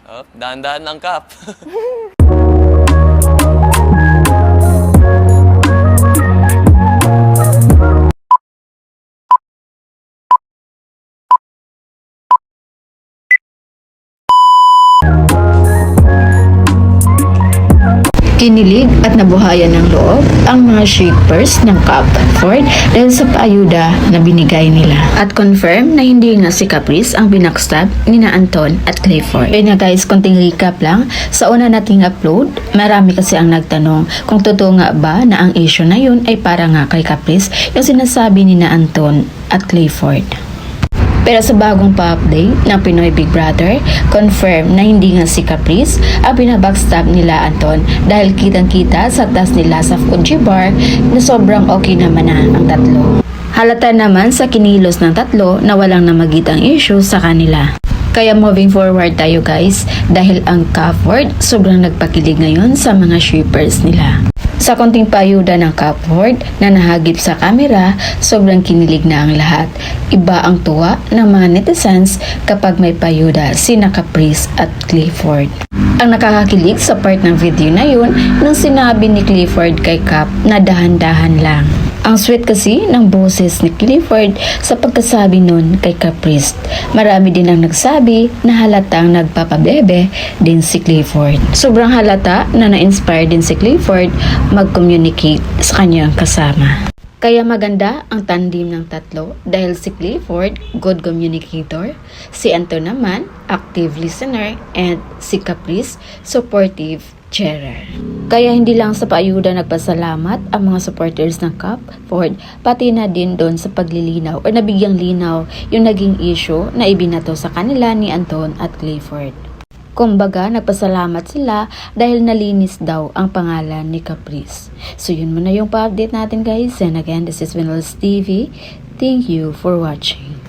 Oh, dahan-dahan lang, Kap. Inilig at nabuhayan ng loob ang mga shippers ng Cap Ford dahil sa paayuda na binigay nila. At confirm na hindi nga si Caprice ang binackstab ni na Anton at Clifford. Kaya na guys, konting recap lang. Sa una nating upload, marami kasi ang nagtanong kung totoo nga ba na ang issue na yun ay para nga kay Caprice yung sinasabi ni na Anton at Clifford. Pero sa bagong pa-update ng Pinoy Big Brother, confirm na hindi nga si Caprice ang binabackstab nila Anton dahil kitang-kita sa task nila sa Fuji Bar na sobrang okay naman na ang tatlo. Halata naman sa kinilos ng tatlo na walang namagitang issue sa kanila. Kaya moving forward tayo guys dahil ang Cafford sobrang nagpakilig ngayon sa mga shippers nila. Sa konting payuda ng Cafford na nahagip sa kamera, sobrang kinilig na ang lahat. Iba ang tuwa ng mga netizens kapag may payuda sina Caprice at Clifford. Ang nakakakilig sa part ng video na yun nang sinabi ni Clifford kay Cap na dahan-dahan lang. Ang sweet kasi ng boses ni Clifford sa pagkasabi nun kay Caprice. Marami din ang nagsabi na halatang nagpapabebe din si Clifford. Sobrang halata na na-inspire din si Clifford mag-communicate sa kanyang kasama. Kaya maganda ang tandem ng tatlo dahil si Clifford, good communicator, si Anton naman, active listener, and si Caprice, supportive cheerer. Kaya hindi lang sa paayuda nagpasalamat ang mga supporters ng Cafford, pati na din doon sa paglilinaw o nabigyang linaw yung naging issue na ibinato sa kanila ni Anton at Clifford. Kumbaga, nagpasalamat sila dahil nalinis daw ang pangalan ni Caprice. So yun muna yung pa-update natin guys. And again, this is Winel's TV. Thank you for watching.